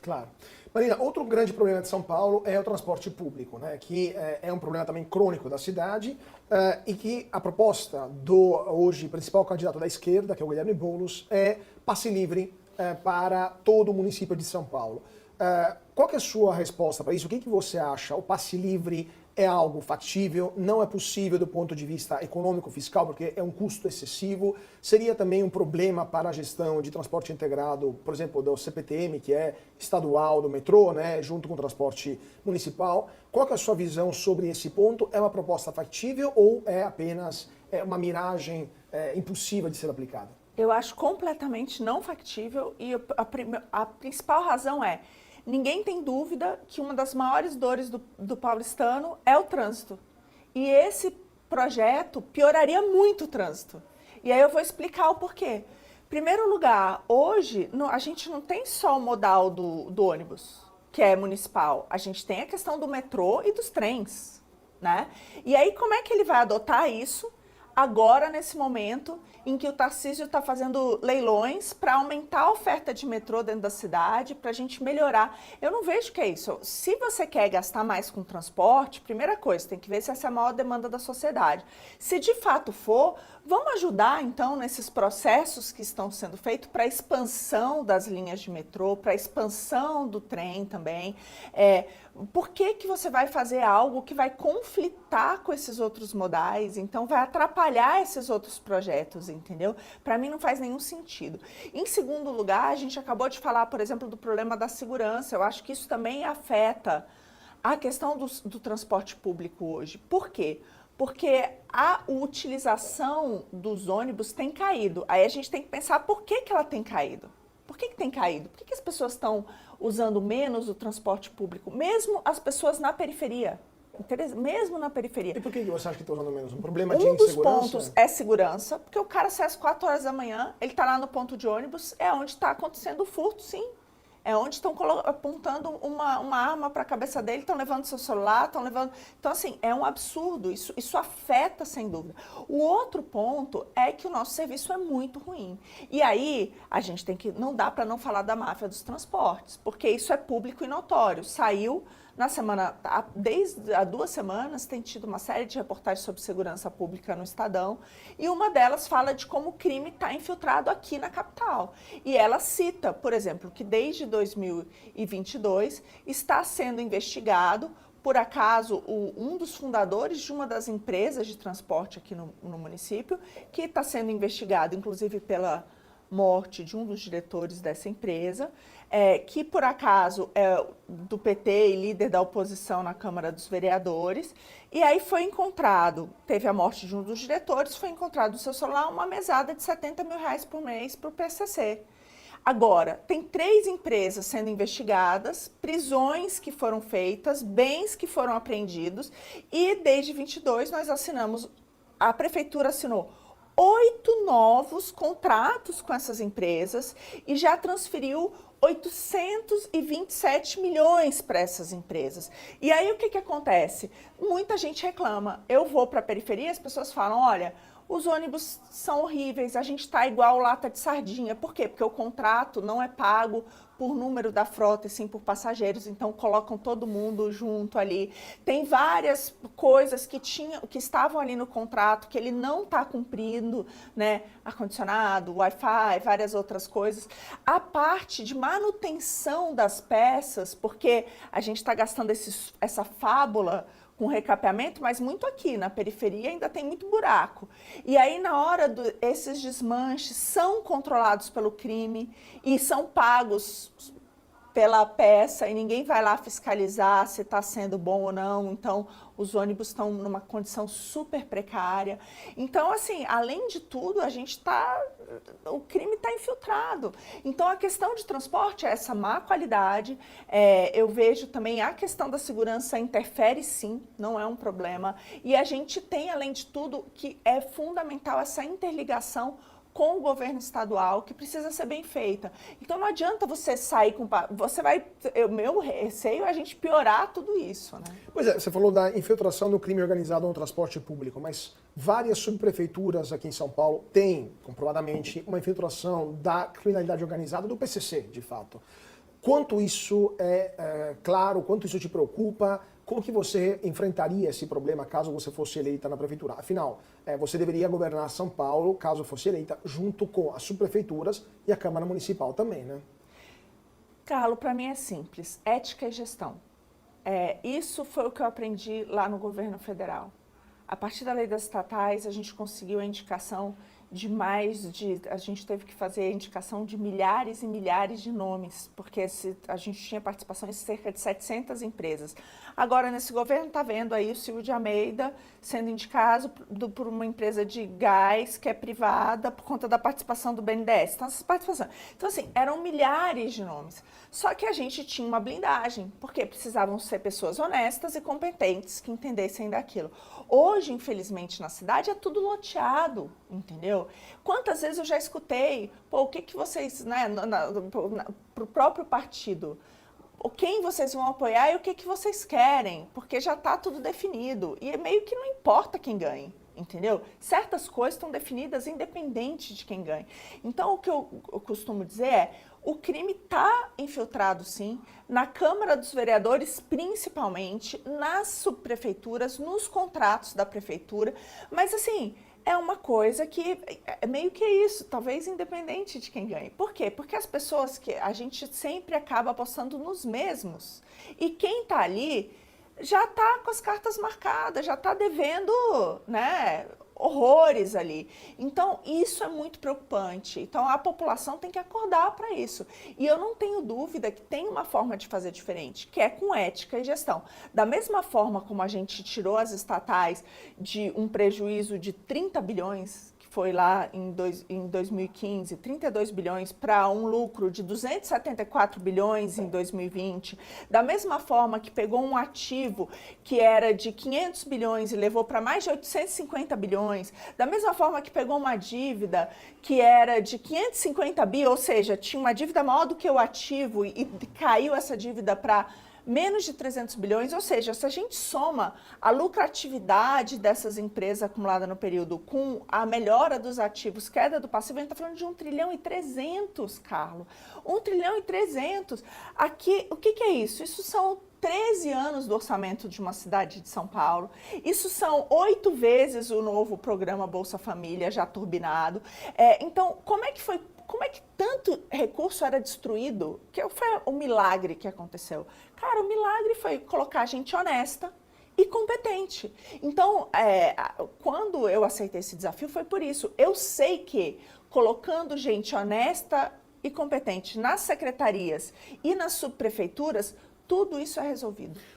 Claro. Marina, outro grande problema de São Paulo é o transporte público, né, que é um problema também crônico da cidade e que a proposta do hoje principal candidato da esquerda, que é o Guilherme Boulos, é passe livre para todo o município de São Paulo. Qual que é a sua resposta para isso? O que você acha? O passe livre é algo factível? Não é possível do ponto de vista econômico fiscal, porque é um custo excessivo? Seria também um problema para a gestão de transporte integrado, por exemplo, do CPTM, que é estadual, do metrô, né, junto com o transporte municipal? Qual que é a sua visão sobre esse ponto? É uma proposta factível ou é apenas uma miragem impossível de ser aplicada? Eu acho completamente não factível e a principal razão é: ninguém tem dúvida que uma das maiores dores do paulistano é o trânsito. E esse projeto pioraria muito o trânsito. E aí eu vou explicar o porquê. Primeiro lugar, hoje a gente não tem só o modal do ônibus, que é municipal. A gente tem a questão do metrô e dos trens, né? E aí como é que ele vai adotar isso agora, nesse momento em que o Tarcísio está fazendo leilões para aumentar a oferta de metrô dentro da cidade, para a gente melhorar? Eu não vejo que é isso. Se você quer gastar mais com transporte, primeira coisa, tem que ver se essa é a maior demanda da sociedade. Se de fato for, vamos ajudar, então, nesses processos que estão sendo feitos para a expansão das linhas de metrô, para a expansão do trem também. Por que que você vai fazer algo que vai conflitar com esses outros modais, então vai atrapalhar esses outros projetos, entendeu? Para mim não faz nenhum sentido. Em segundo lugar, a gente acabou de falar, por exemplo, do problema da segurança. Eu acho que isso também afeta a questão do transporte público hoje. Por quê? Porque a utilização dos ônibus tem caído. Aí a gente tem que pensar por que que ela tem caído. Por que que tem caído? Por que que as pessoas estão usando menos o transporte público? Mesmo as pessoas na periferia. Mesmo na periferia. E por que você acha que estão usando menos? Um problema de insegurança? Um dos pontos é segurança, porque o cara sai às 4 horas da manhã, ele está lá no ponto de ônibus, é onde está acontecendo o furto, sim. É onde estão apontando uma arma para a cabeça dele, estão levando seu celular, estão levando... Então, assim, é um absurdo, isso afeta, sem dúvida. O outro ponto é que o nosso serviço é muito ruim. E aí, a gente tem que... Não dá para não falar da máfia dos transportes, porque isso é público e notório. Saiu na semana... Desde há 2 semanas, tem tido uma série de reportagens sobre segurança pública no Estadão, e uma delas fala de como o crime está infiltrado aqui na capital. E ela cita, por exemplo, que desde 2022 está sendo investigado, por acaso, um dos fundadores de uma das empresas de transporte aqui no município, que está sendo investigado, inclusive, pela morte de um dos diretores dessa empresa, que por acaso é do PT e líder da oposição na Câmara dos Vereadores, e aí foi encontrado, teve a morte de um dos diretores, foi encontrado no seu celular uma mesada de R$70 mil por mês para o PCC. Agora, tem 3 empresas sendo investigadas, prisões que foram feitas, bens que foram apreendidos, e desde 22 nós assinamos, a prefeitura assinou 8 novos contratos com essas empresas e já transferiu 827 milhões para essas empresas. E aí o que que acontece? Muita gente reclama. Eu vou para a periferia, as pessoas falam, olha, os ônibus são horríveis, a gente está igual lata de sardinha. Por quê? Porque o contrato não é pago por número da frota, e sim por passageiros, então colocam todo mundo junto ali. Tem várias coisas que estavam ali no contrato que ele não está cumprindo, né? Ar-condicionado, Wi-Fi, várias outras coisas. A parte de manutenção das peças, porque a gente está gastando essa fábula com recapeamento, mas muito aqui na periferia ainda tem muito buraco. E aí na hora esses desmanches são controlados pelo crime e são pagos pela peça e ninguém vai lá fiscalizar se está sendo bom ou não. Então os ônibus estão numa condição super precária. Então, assim, além de tudo, o crime está infiltrado. Então, a questão de transporte é essa má qualidade. Eu vejo também a questão da segurança interfere, sim, não é um problema. E a gente tem, além de tudo, que é fundamental essa interligação com o governo estadual, que precisa ser bem feita. Então não adianta você sair com... O meu receio é a gente piorar tudo isso, né? Pois é, você falou da infiltração do crime organizado no transporte público, mas várias subprefeituras aqui em São Paulo têm, comprovadamente, uma infiltração da criminalidade organizada do PCC, de fato. quanto isso é claro, quanto isso te preocupa, como que você enfrentaria esse problema caso você fosse eleita na prefeitura? Afinal, você deveria governar São Paulo, caso fosse eleita, junto com as subprefeituras e a Câmara Municipal também, né? Carlos, para mim é simples, ética e gestão. Isso foi o que eu aprendi lá no governo federal. A partir da lei das estatais, a gente conseguiu a indicação a gente teve que fazer a indicação de milhares e milhares de nomes, porque a gente tinha participação em cerca de 700 empresas. Agora, nesse governo, está vendo aí o Silvio de Almeida sendo indicado por uma empresa de gás que é privada por conta da participação do BNDES. Então, assim, eram milhares de nomes. Só que a gente tinha uma blindagem, porque precisavam ser pessoas honestas e competentes que entendessem daquilo. Hoje, infelizmente, na cidade é tudo loteado, entendeu? Quantas vezes eu já escutei, o que vocês, né, para o próprio partido, quem vocês vão apoiar e o que vocês querem, porque já está tudo definido. E é meio que não importa quem ganhe, entendeu? Certas coisas estão definidas independente de quem ganhe. Então, o que eu costumo dizer é, o crime está infiltrado, sim, na Câmara dos Vereadores, principalmente, nas subprefeituras, nos contratos da prefeitura, mas, assim, é uma coisa que é meio que isso, talvez independente de quem ganhe. Por quê? Porque as pessoas que a gente sempre acaba apostando nos mesmos. E quem está ali já está com as cartas marcadas, já está devendo, né, horrores ali. Então, isso é muito preocupante. Então, a população tem que acordar para isso. E eu não tenho dúvida que tem uma forma de fazer diferente, que é com ética e gestão. Da mesma forma como a gente tirou as estatais de um prejuízo de 30 bilhões, que foi lá em 2015, 32 bilhões, para um lucro de 274 bilhões em 2020, da mesma forma que pegou um ativo que era de 500 bilhões e levou para mais de 850 bilhões, da mesma forma que pegou uma dívida que era de 550 bi, ou seja, tinha uma dívida maior do que o ativo e caiu essa dívida para menos de 300 bilhões, ou seja, se a gente soma a lucratividade dessas empresas acumulada no período com a melhora dos ativos, queda do passivo, a gente está falando de 1 trilhão e 300, Carlos. 1 trilhão e 300. Aqui, o que é isso? Isso são 13 anos do orçamento de uma cidade de São Paulo. Isso são 8 vezes o novo programa Bolsa Família já turbinado. Então, como é que tanto recurso era destruído? Que foi o milagre que aconteceu. Cara, o milagre foi colocar gente honesta e competente. Então, quando eu aceitei esse desafio, foi por isso. Eu sei que colocando gente honesta e competente nas secretarias e nas subprefeituras, tudo isso é resolvido.